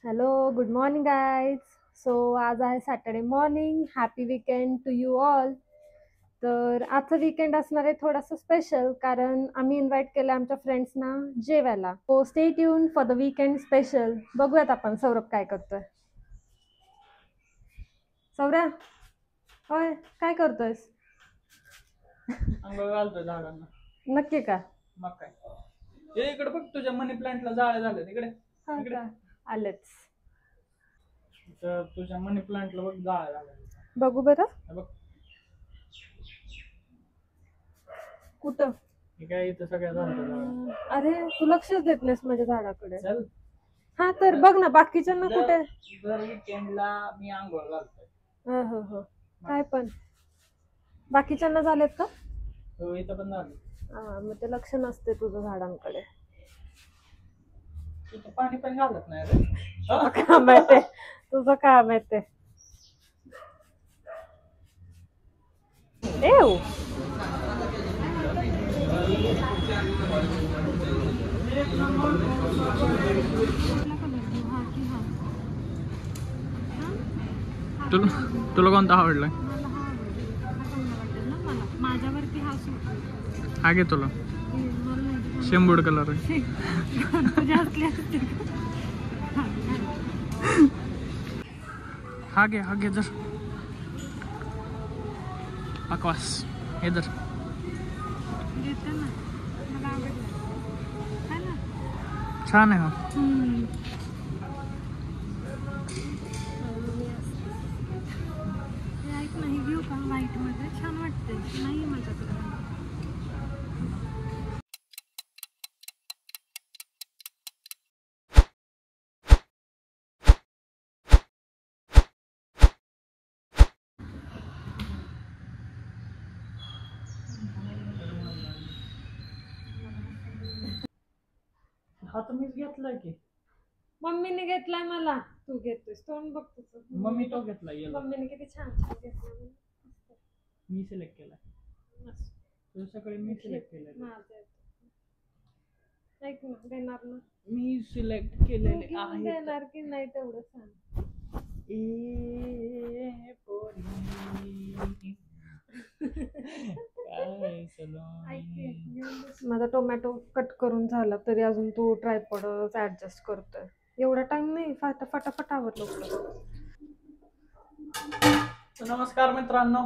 Hello, good morning, guys. आज आहे Saturday morning. Happy weekend to you all. तर आजचं वीकेंड असणार आहे थोडंसं स्पेशल, कारण आम्ही इन्व्हाइट केलं आमच्या फ्रेंड्सना जेवायला. So stay tune for the weekend special. बघूयात आपण सौरभ काय करतोय. सौरभ, होय, काय करतोयस? अंघोळ घालतोय झाडांना. नक्की का? मग काय, हे इकडे बघ, तुझ्या मनी प्लांटला जाळे झाले तिकडे. हा इकडे का? आलेच. तर तुझ्या मनी प्लांटला बघ जाळे झाले. बघू बरं. हे बघ, कुठं? हे काय इथं सगळ्या झालं. अरे, तू लक्षच देत नाहीस माझ्या झाडाकडे. चल, हा तर बघ ना, बाकीच्यांना कुठे? दर वीकेंडला मी अंघोळ घालतोय. हो हो, काय पण बाकीच्यांना झालेत का? हो, इथं पण झालं. हा, मग ते लक्ष नसते तुझं झाडांकडे. इथं पाणी पण घालत नाही रे. तुझं काम आहे ते. तुझं काम आहे ते. एव तुला कोणता आवडलाय? माझ्यावरती हा हा घे, तुला शेंबूड कलर आहे. हा घे जर बकवास इधर. छान आहे हा. नाही घेऊ का? व्हाईट मध्ये छान वाटते. नाही माझ्याकडे. हा तर मीच घेतलाय की. मम्मीने घेतलाय मला. तू घेतोयस तोंड बघ तुझं. मम्मी तो घेतलाय. मम्मीने किती छान छान घेतलाय. मी सिलेक्ट केलाय. तुझ्याकडे मी सिलेक्ट केलंय. माझं ऐक ना, देणार ना? मी सिलेक्ट केलेले आहे. देणार की नाही तेवढं सांग. ए पोरी काय माझा टोमॅटो कट करून झाला तरी अजून तू ट्रायपॉडच ऍडजस्ट करतोय. एवढा टाइम नाही, फटाफट आवडलं. नमस्कार मित्रांनो,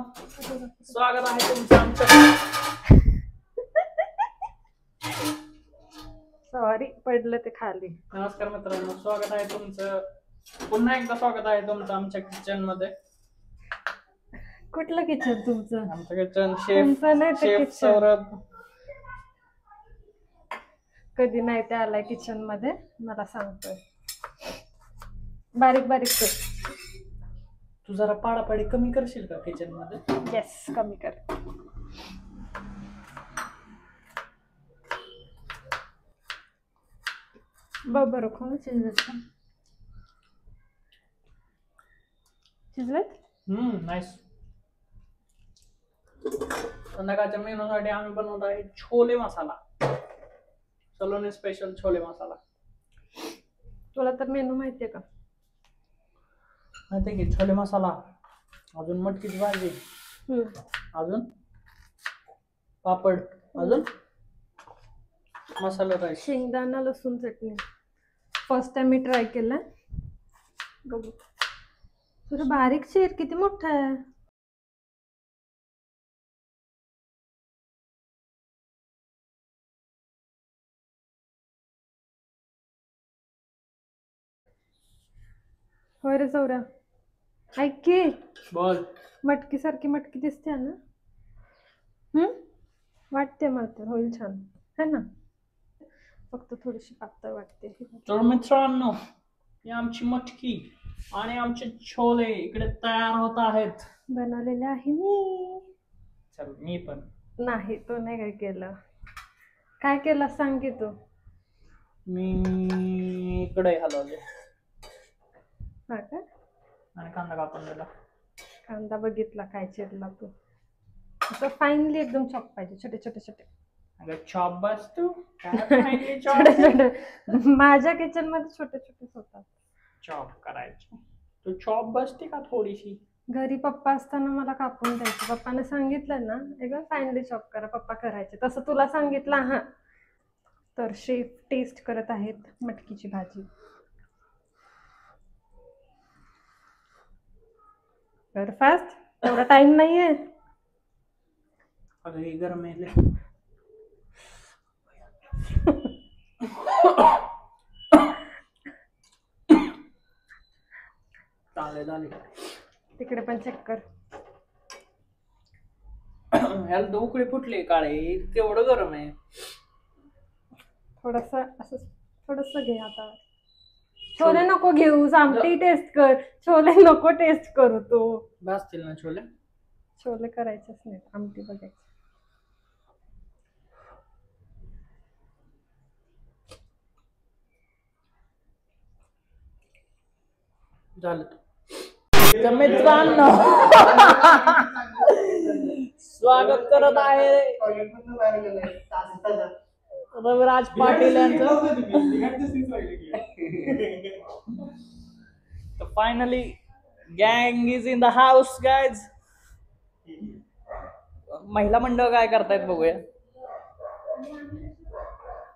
स्वागत आहे तुमचं आमच्या. सॉरी, पडलं ते खाली. नमस्कार मित्रांनो, स्वागत आहे तुमचं. पुन्हा एकदा स्वागत आहे तुमचं आमच्या किचन मध्ये. कुठलं किचन तुमचं? आमचं किचन. शेफ सौरभ कधी नाही ते आलाय किचन मध्ये, मला सांगतोय. बारीक कर. तू जरा पाडापाडी कमी करशील का किचन मध्ये? येस, कमी कर. बरोबर खोल. शिजलेत. नाईस. संध्याकाळच्या मेनू साठी आम्ही बनवत आहे छोले मसाला. सलोनी स्पेशल छोले मसाला. तुला तर मेनू माहितीये का? माहितीये की, छोले मसाला, अजून मटकीची भाजी, अजून पापड, अजून मसाला राईस, शेंगदाणा लसूण चटणी. फर्स्ट टाइम मी ट्राय केलं. बघू तुझं बारीक चीर किती मोठा आहे. होय रे सौर्या, ऐक की. बोल. मटकी सारखी मटकी दिसते ना? वाटते मला तर होईल छान, है ना? फक्त थोडीशी पातळ वाटते. तर मित्रांनो, ही आमची मटकी आणि आमचे छोले इकडे तयार होत आहेत. बनवलेले आहे मी. चल, मी पण नाही, तो नाही काय केलं. काय केलं सांग की तू. मी इकडे हलवले. हा का? आणि कांदा कापून दिला. कांदा बघितला काय चिरला तू. असं फाईनली एकदम चॉप पाहिजे, छोटे छोटे छोटे. अगं चॉप बस तू. छोटे छोटे माझ्या किचन मध्ये छोटे छोटे होतात. चॉप करायची. तू चॉप बसते का थोडीशी? घरी पप्पा असताना मला कापून द्यायचे. पप्पाने सांगितलं ना एकदा फायनली चॉप करा, पप्पा करायचे. तसं तुला सांगितलं हा. तर शेफ टेस्ट करत आहेत मटकीची भाजी. तर फास्ट, एवढा टाइम नाहीये. अरे गरम आहे लय. चालेल. तिकडे पण चेक कर. ह्याला तर उकळी फुटली काळे, केवढं गरम आहे. थोडस असं थोडस घे आता. छोले नको घेऊ, आमटी टेस्ट कर. छोले नको टेस्ट करू तू. भाजतील ना छोले? छोले करायचेच नाही, आमटी बघायची. झालं. तर मित्रांनो स्वागत करत आहे रविराज पाटील यांचं. तर फायनली गँग is in the house guys. महिला मंडळ काय करतायत बघूया.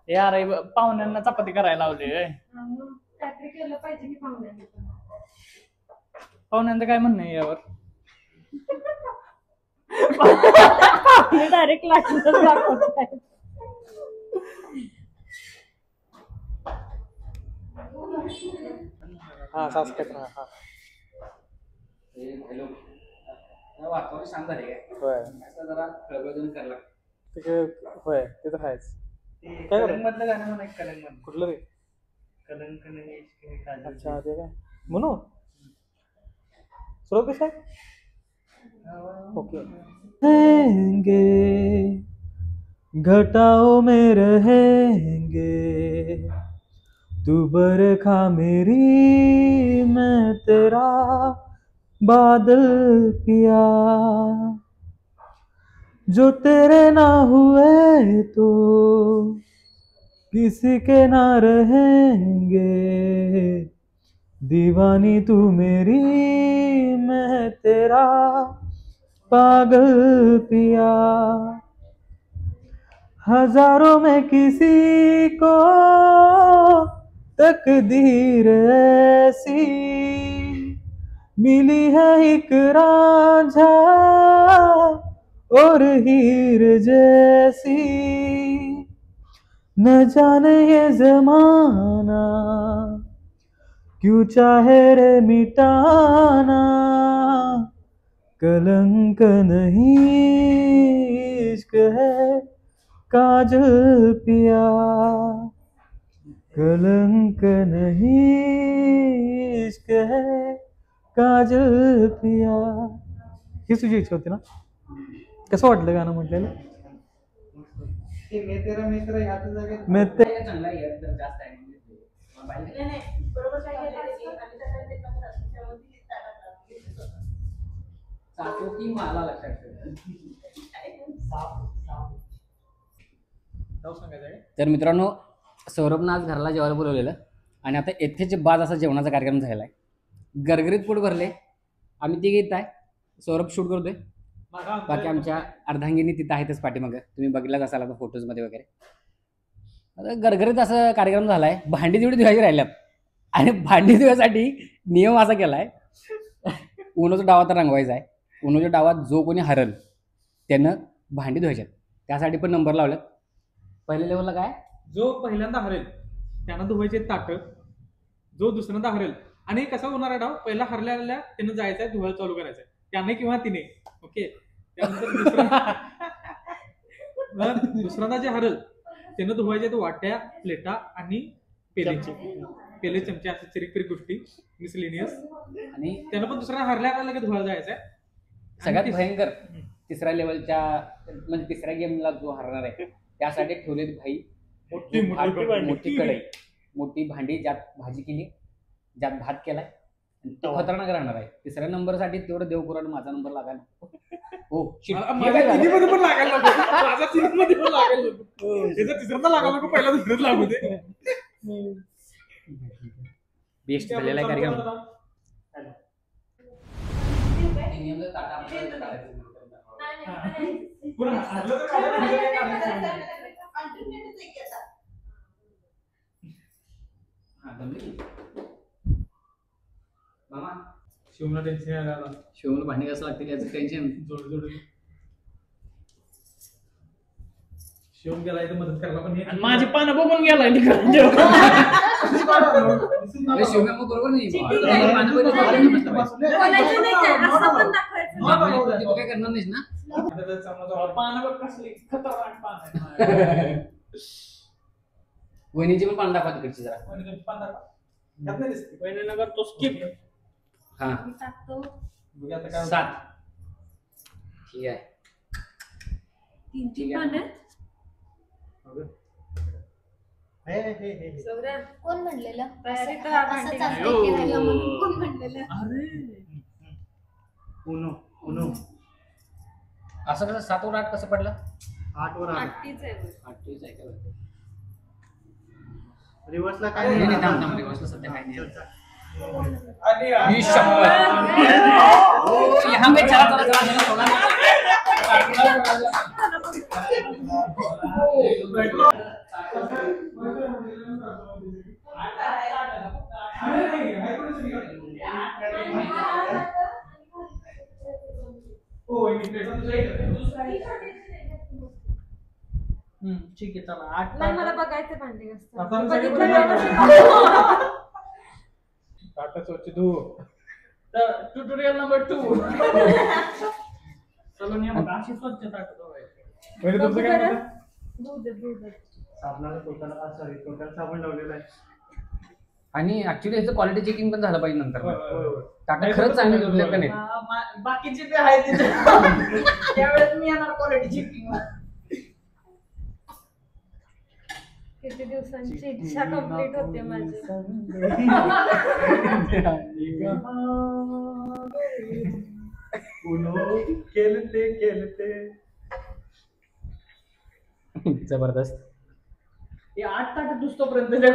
यार पाहुण्यांना चपाती करायला लावली. काहीतरी केलं पाहिजे की पाहुण्यांनी. पाहुण्यांचं काय म्हणणं आहे यावर? डायरेक्ट लागलं दाखवत. हा सबस्क्राईब हा. हॅलो वातावरण शांत झाले काय होय असं जरा खळबळून करायला होय ते तर आहेच. कलंग मधलं गाणं म्हणा कलंग मधलं कुठलं रे? कलंग कलंग. अच्छा ते काय म्हणू सुरुवात कशी आहे? ओके. रहेंगे घटाओं में रहेंगे, तू बरखा मेरी मैं तेरा बादल पिया, जो तेरे ना हुए तो किसी के ना रहेंगे, दीवानी तू मेरी मैं तेरा पागल पिया, हजारों में किसी को तकदीर ऐसी मिली है एक रांझा और हीर जैसी, न जाने ये जमाना क्यों चाहे रे मिटाना, कलंक नहीं इश्क है काजल पिया, कलंक नहीं इश्क है काजल पिया. ही तुझी इच्छा होती ना? कसं वाटलं गाणं म्हटलेलं? मित्र ह्याच जागेत मी ते चांगला आहे एकदम जास्त आहे. की मला लक्षात तर मित्रांनो सौरभनं आज घराला जेवायला बोलवलेलं आणि आता येथेच बाज असा जेवणाचा कार्यक्रम झालेला आहे. गरगरीत पोट भरले. आम्ही तिघे येत आहे. सौरभ शूट करतोय. बाकी आमच्या अर्धांगिनी तिथं आहेतच पाठीमागं. तुम्ही बघितलाच असाल आता फोटोजमध्ये वगैरे. आता गरगरीत असा कार्यक्रम झाला आहे. भांडी तेवढी धुवायची राहिल्यात आणि भांडी धुवायसाठी नियम असा केला आहे उन्हाचा डावा तर रंगवायचा आहे. उन्हाच्या डावात जो कोणी हरल त्यानं भांडी धुवायच्यात. त्यासाठी पण नंबर लावल्यात. पहिल्या लेवलला काय जो पहिल्यांदा हरेल त्यांना धुवायचे ताट, जो दुसऱ्यांदा हरेल आणि कसा होणार डाव पहिला हरल्याला त्यानं जायचंय धुवायला चालू करायचंय त्याने किंवा तिने. ओके. त्यानंतर दुसऱ्यांदा जे हरल त्यानं धुवायचे तो वाट्या, प्लेटा आणि पेले चमचे असे चिरिक गोष्टी मिसलिनियस. आणि त्यानं पण दुसऱ्या हरल्याला लगेच धुवायला जायचंय. सगळ्यात भयंकर तिसऱ्या लेवलच्या म्हणजे तिसऱ्या गेमला जो हरणार आहे त्यासाठी ठेवलेली भाई मोठी कढई, मोठी भांडी ज्यात भाजी केली, ज्यात भात केलाय. तो खतरनाक राहणार आहे. तिसऱ्या नंबरसाठी तेवढं देवकुरान माझा नंबर लागायला. हो बेस्ट झालेला आहे कार्यक्रम. मामा शिवला टेन्शन आला शिवला भांडी कसं लागतील याचं टेन्शन. जोड जोड शिवम गेला इथं मदत करायला पण हे माझी पानं बघून गेलाय शिवम्या मग बरोबर नाही पानं बघून बोलायचं नाही काय, असं पण दाखवायचं. तू काय करणार नाहीस ना. पानं बघ कसली खतरनाक पान आहे. वहिनीची पण पानं दाखवा तिकडची जरा. वहिनीनगर तो स्किप. हा मी टाकतो. 7. ठीक आहे. 3 पण आहे. सौर्या, कोण म्हणलेलं तयारी कर, असं भांडी चालतंय घाल. की राहिलं म्हणून कोण म्हणलेलं असं कसं 7 वर 8 कसं पडलं. 8 वर 8 आठीच आहे बघ. 8 आहे का. रिव्हर्सला नाही काय नाही थांब थांब रिवर्सला सध्या काय नाही. आणि 20 यहाँ पे चला चला चला चला ठीक आहे चला 8 नाही, मला बघायचं भांडी घासताना. आता आम्ही बघितलं सगळे नाही बघितलं. ना. टाटा स्वच्छ धू. Tutorial number 2. चलो नियम अशी स्वच्छता ठेवायची. पहिले तुमचं काय म्हणतं? दूध. साबणाला टोटल साबण लावलेला आहे. आणि ऍक्च्युली ह्याचं क्वालिटी चेकिंग पण झालं पाहिजे नंतर. होय, होय, होय. टाटा खरंच चांगले धुतले का नाही. बाकीचे ते आहे तिथे. त्यावेळेस मी येणार क्वालिटी चेकिंग. किती दिवसांची इच्छा कंप्लीट होते माझी. केलते जबरदस्त. हे 8 ताट दुसतोपर्यंत काय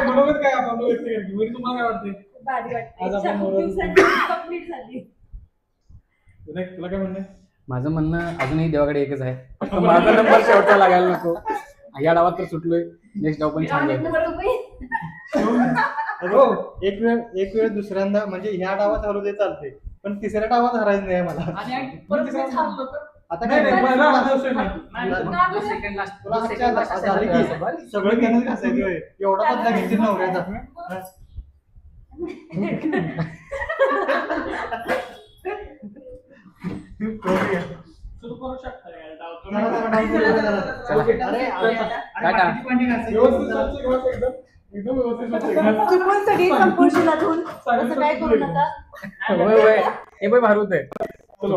मनोगत काय आपण व्यक्त केलं की तुम्हाला काय वाटतंय? भारी वाटते. आज इच्छा आपण खूप बोलत दिवसांची कंप्लीट झाली. विनायक, तुला काय म्हणणं आहे? माझं म्हणणं अजूनही देवाकडे एकच आहे. माझा नंबर शेवटचा लागायला नको. या डावात तर सुटलोय. नेक्स्ट डाव पण छान जाईल. हो. एक वेळ दुसऱ्यांदा म्हणजे ह्या डावात हरवू दे चालते, पण तिसऱ्या डावात हरायचं नाही मला. आणि परत मी थांबलो तर आता नाही, काय नाही, मला हरवू नाही. सेकंड लास्ट तुला आजच्या झाली की सगळं केलं घासायचं होय. एवढा बदला घेतली नवऱ्याचा. सुरू करू शकता यार डाव तुम्ही. टाटा. व्यवस्थित स्वच्छ घास एकदम. एकदम व्यवस्थित स्वच्छ घास. चुकून सगळी संपूर्ण धुवून असं काय करू नका. होय होय हे पण भारी होतंय. चलो.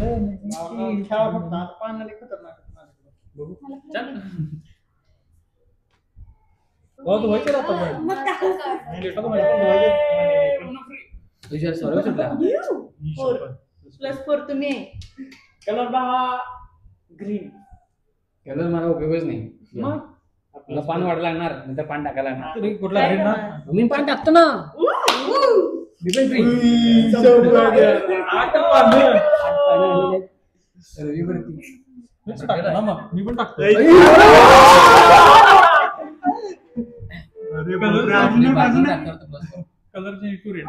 खेळा फक्त आता पानाला खतरनाक बघू. चल बहुत व्हायचं आता पण. मग काय? नाही, लेटा तर माहिती पण व्हायचं. तुझ्या सर्व सुटला. +4 तुम्ही. कलर बघा ग्रीन. कलर मला उपयोगच नाही. मग तुला पान वाढ लागणार नंतर पान टाकायला लागणार. तरी कुठला आहे ना? मी पान टाकतो ना. मी पण free. 8 पानं. रविवरती. मीच टाकतो ना मग. मी पण टाकतो. अरे कलर आपली बाजू टाकणार तर plus करू. कलरचे accurate.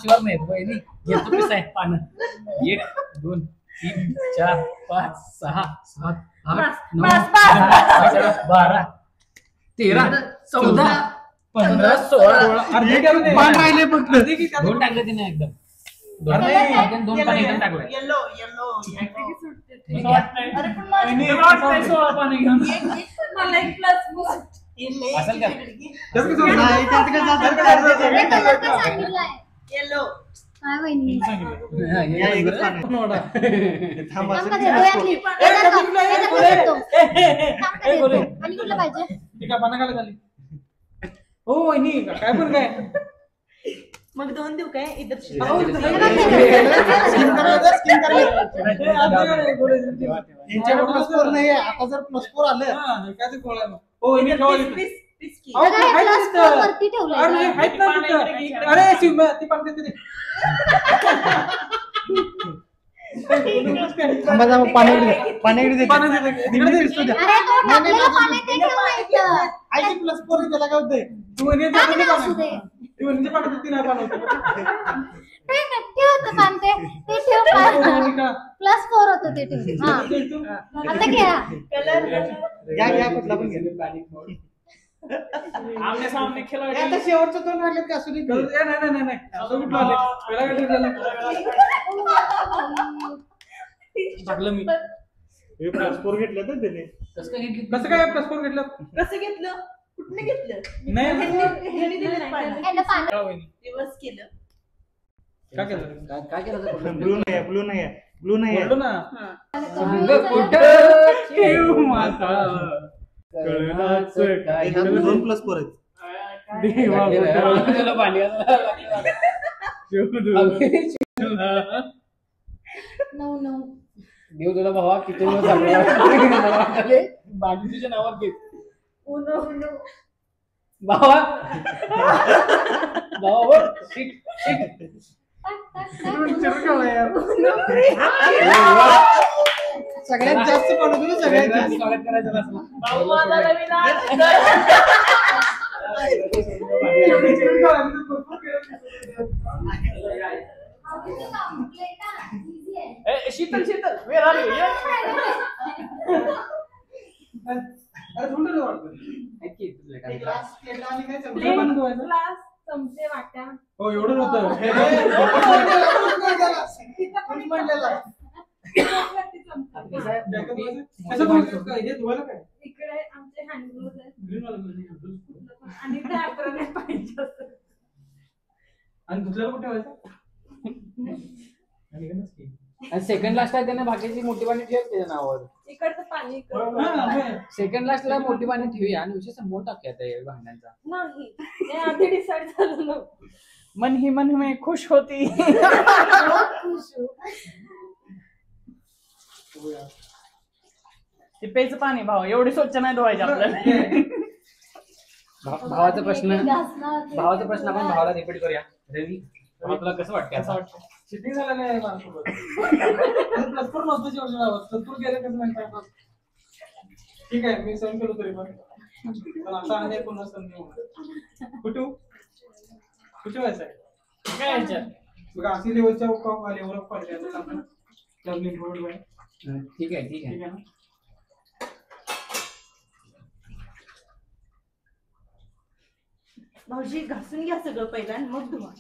शिवार नाही वहिनी घेतो पीस आहे पानं. 1 2 3 4 5 6 7 8 9 10 12 13 14 15 16 अर्धे काय म्हणजे? पान राहिले फक्त. अर्धे की त्यात- दोन टाकले तिने एकदम. अरे, दोन पाणी एकदम टाकलं. येलो ठीक आहे. अरे पण माझं- आणि 16 पाणी घेऊन मला एक +4. असेल का? त्यात कसं होतं? नाही, त्यात कसं असं त्यात कसं होतं? अरे कलर पण सांगितलाय. येलो. काय वहिनी हा, हे या एकच बरं. पान आहे. नोडा. थांब थांब असं का नाही देतो असतो. यातली? येतात का? येतात का देतो? थांब का देतो? आणि कुठलं पाहिजे? ती काय पानं खाली झाली? हो वहिनी काय पण काय मग 2 देऊ काय इतर स्किन यांच्याकडे प्लस 4 नाही आहे. आता जर प्लस 4 आलं वरती ठेवलंय अरे शिव ती पण देते पाण्याकडे अरे तो टाकलेलं पाणी ते ठेवायचं. प्लस 4 त्याला काय होतंय टाकलं असू दे. ती म्हणजे पाणी ती नाही पाणी ठेव होतं पान ते ठेव प्लस 4 होतं ते ठेव. हा आता घ्या घ्या कुठला पण घ्या. आमने सामने खेळायचं. आता शेवटचं 2 राहिले का असू दे. नाही पहिला टाकलं मी प्लस 4 घेतलं तर त्याने कसं काय प्लस 4 घेतलं कसं घेतलं कुठने घेतलं नाही ह्यांनी दिलं पाणी याला पान दिवस केलं काय केलं काय केलं ब्लू नाही बोललो ना दोन प्लस 4 आहेत. देव तुला भावा किती बाकी तुझ्या नावात घेत भावा सगळ्यात जास्त पडतो सगळ्यात जास्त स्वागत करायचं असलं भाऊ माझा नवीन आज शीतल वेर आली चमचे वाट्या हो एवढं होतं इकडे आमचे हँडग्लोव्ज आहेत आणि ते अकराने पाहिजे असतं. आणि दुसऱ्याला कुठे व्हायचं आणि सेकंड लास्ट आहे त्याने बाकीची मोठी पाणी ठेव त्याच्या नावावर इकडचं पाणी सेकंड लास्टला मोठी पाणी ठेवूया आणि विषय संपवून टाकूया त्या भांड्यांचा नाही ते आधी डिसाईड झालं नव्हतं. मन ही मन में खुश होती. ते प्यायचं पाणी भाऊ एवढी स्वच्छ नाही धुवायचे आपल्याला. भावाचा प्रश्न आपण भावाला रिपीट करूया. रवी तुला कसं वाटतं असं वाटतं चिटिंग झालं नाही माझ्यासोबत प्लस 4 नव्हतं जेवढं प्लस 4 गेलं कसं म्हणतात ठीक आहे मी सहन केलो तरी पण आता आणि पुन्हा संधी कुठे व्हायचं आहे काय याच्यात बघा अशी लेवलच्या लेवल ऑफ क्वालिटी सांगा लर्निंग रोड बाय ठीक आहे ना भाऊजी घासून घ्या सगळं पहिला आणि मग धुवा.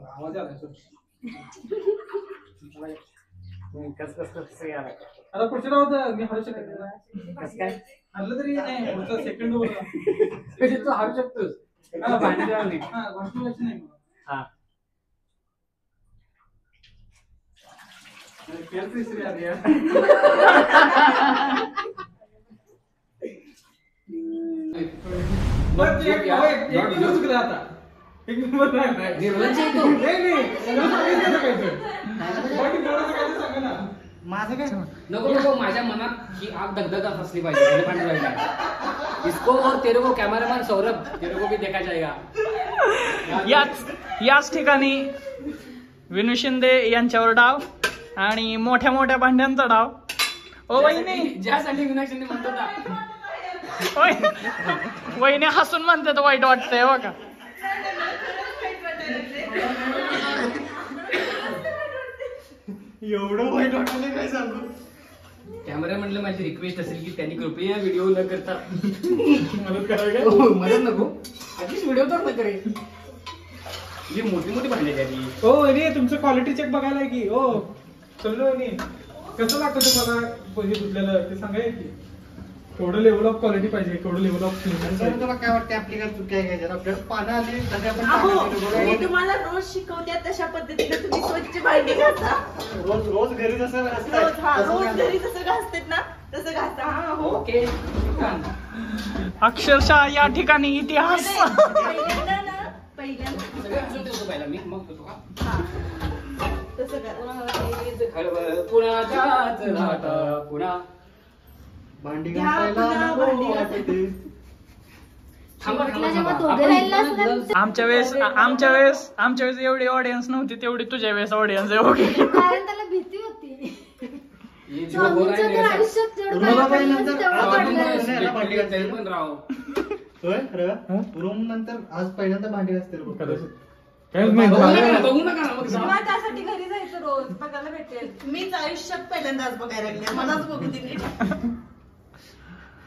आवाज आला आता पुढच्या राहत मी हारू शकत नाही काय हरलं तरी नाही पुढचा सेकंड ओव्हर तू हारू शकतोस नाही हा माझं काय नको माझ्या मनात ही आग धगधगत असली पाहिजे. इसको और तेरे को कॅमेरामॅन सौरभ तेरे को भी देखा जाएगा. याच ठिकाणी विनू शिंदे यांच्यावर डाव आणि मोठ्या मोठ्या भांड्यांचा डाव. ओ वहिनी ज्यासाठी विनू शिंदे म्हणतो ना वहिनी हसून म्हणतात वाईट वाटतंय बघा. एवढं वाईट वाटलं काय सांगू. कॅमेरा म्हणलं माझी रिक्वेस्ट असेल की त्यांनी कृपया व्हिडिओ न करता मदत करावी मदत नको ऍटलीस्ट व्हिडिओ तर न करे. जी मोठी भांडी त्याची हो वहिनी तुमचं क्वालिटी चेक बघायला की हो समजा वहिनी कसं लागतं तुम्हाला पहिले धुतलेलं ते सांगाय की केवढं लेवल ऑफ क्वालिटी पाहिजे केवढं लेवल ऑफ तुला काय वाटतं आपली काय चुकी आहे का आपल्याला पानं आली तरी आपण मी तुम्हाला रोज शिकवते तशा पद्धतीने तुम्ही स्वच्छ भांडी घासा. रोज घरी जसं रोज घरी जसं घासतात ना तसं घासा हा हो ओके अक्षरशः या ठिकाणी इतिहास पहिल्यांदा ना पहिल्यांदा सगळं असून ठेवतो पहिला मी मग होतो का तसं करा पुण्याच्याच लाटा पुन्हा भांडी घ्या घासायला पुन्हा नको भांडी वाटते. थांबा जेव्हा तू थांबा उभे राहिला असणार आमच्या वेळेस एवढी ऑडियन्स नव्हती तेवढी तुझ्या वेळेस ऑडियन्स आहे ओके कारण त्याला भीती होती स्वामींचं तर आयुष्यात जेवढं तुम्हाला काय पण पडलं नंतर तेवढं आवाज पडलं. नाही आला भांडी घासायला. पण राव होय खरं रूम नंतर आज पहिल्यांदा भांडी घासते बघ. काय माहिती बघू मला. नका, बघू नका ना मग तेव्हा त्यासाठी घरी जायचं रोज बघायला भेटेल मीच आयुष्यात पहिल्यांदाच बघायला लागले मलाच बघू दिली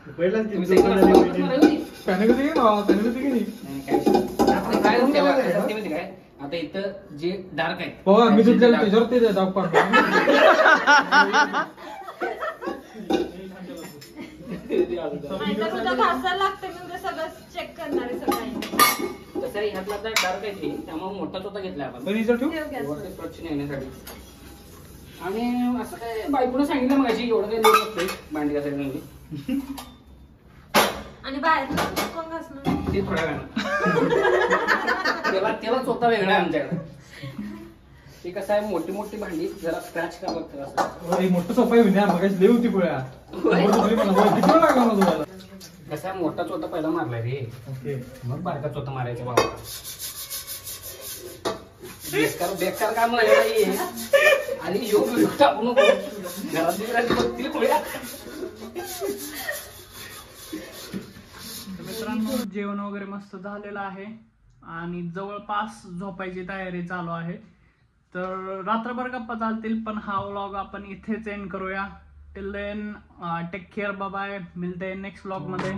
पहिलाच तुम्ही किती सगळं झाली बघू माहिती नका, नाही. बघू. त्याने कधी गेली ना त्याने कधी गेली नाही, काय विषय नाही. आता काय होतं तेव्हा कसं असते माहिती काय आता इथं जे डार्क आहे हो मी तुझ्या त्याच्यावर ते डाग पाडतो तुझं घासायला लागतं मी उद्या सगळं चेक करणार आहे सगळं कसं आहे ह्यातला डार्क आहे ते त्यामुळे मोठाच होता घेतला आपण पण हिचं ठेव वरती स्वच्छ येण्यासाठी आणि असं काय बायकोनं सांगितलं मग एवढं काही लोक नसते भांडी घासायला म्हणजे आणि बाहेर कोण घासणार ते थोड्या वेळानं तेव्हा स्वतः वेगळा आहे आमच्याकडे ते कसं आहे मोठी मोठी भांडी जरा स्क्रॅच करावं लागतं असं एक मोठं सोपा आहे विनया मगाशी लई होती पोळ्या किती वेळ लागला मला तुम्हाला कसं आहे मोठा चोथा पहिला मारलाय रे ओके मग बारका चोथा मारायचा बाबा बेकार काम नाही आणि योग टाकू नको घरात बघतील पोळ्या मित्रांनो जेवण वगैरे मस्त झालेलं आहे आणि जवळपास झोपायची तयारी चालू आहे तर रात्रभर गप्पा चालतील पण हा व्लॉग आपण इथेच एंड करूया till then take care bye bye मिळते नेक्स्ट व्लॉग मध्ये